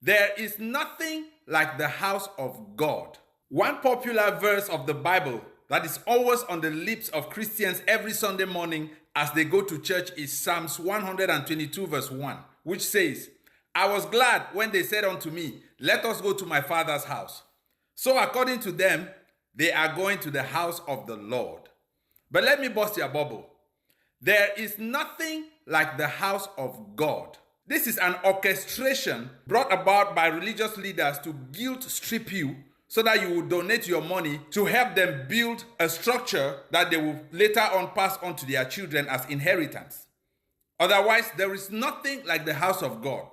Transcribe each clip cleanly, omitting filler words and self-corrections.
There is nothing like the house of God. One popular verse of the Bible that is always on the lips of Christians every Sunday morning as they go to church is Psalms 122 verse 1, which says, I was glad when they said unto me, let us go to my father's house. So according to them, they are going to the house of the Lord. But let me bust your bubble. There is nothing like the house of God. This is an orchestration brought about by religious leaders to guilt strip you so that you will donate your money to help them build a structure that they will later on pass on to their children as inheritance. Otherwise, there is nothing like the house of God.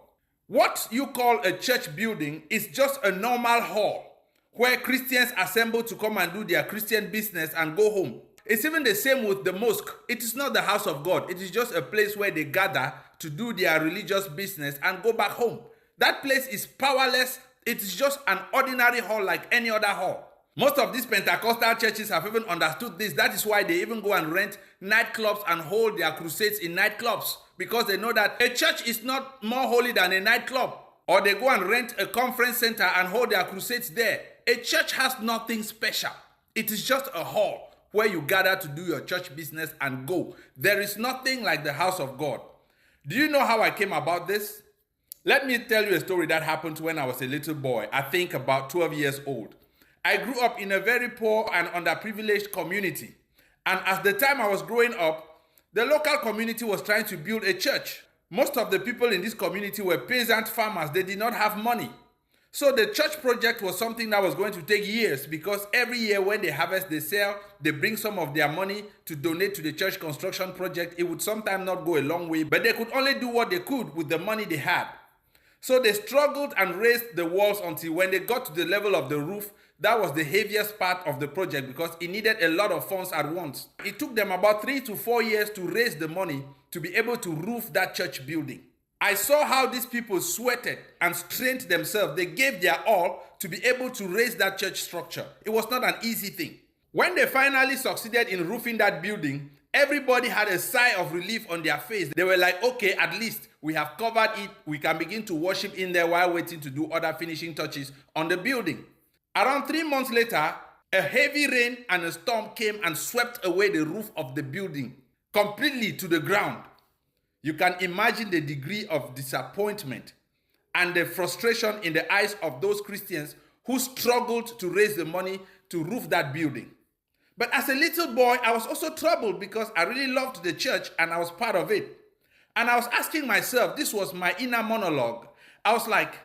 What you call a church building is just a normal hall where Christians assemble to come and do their Christian business and go home. It's even the same with the mosque. It is not the house of God. It is just a place where they gather to do their religious business and go back home. That place is powerless. It is just an ordinary hall like any other hall. Most of these Pentecostal churches have even understood this. That is why they even go and rent nightclubs and hold their crusades in nightclubs, because they know that a church is not more holy than a nightclub. Or they go and rent a conference center and hold their crusades there. A church has nothing special. It is just a hall where you gather to do your church business and go. There is nothing like the house of God. Do you know how I came about this? Let me tell you a story that happened when I was a little boy, I think about 12 years old. I grew up in a very poor and underprivileged community. And at the time I was growing up, the local community was trying to build a church. Most of the people in this community were peasant farmers. They did not have money. So the church project was something that was going to take years, because every year when they harvest, they sell, they bring some of their money to donate to the church construction project. It would sometimes not go a long way, but they could only do what they could with the money they had. So they struggled and raised the walls until when they got to the level of the roof, that was the heaviest part of the project because it needed a lot of funds at once. It took them about 3 to 4 years to raise the money to be able to roof that church building. I saw how these people sweated and strained themselves. They gave their all to be able to raise that church structure. It was not an easy thing. When they finally succeeded in roofing that building, everybody had a sigh of relief on their face. They were like, okay, at least we have covered it. We can begin to worship in there while waiting to do other finishing touches on the building. Around 3 months later, a heavy rain and a storm came and swept away the roof of the building completely to the ground. You can imagine the degree of disappointment and the frustration in the eyes of those Christians who struggled to raise the money to roof that building. But as a little boy, I was also troubled because I really loved the church and I was part of it. And I was asking myself, this was my inner monologue. I was like,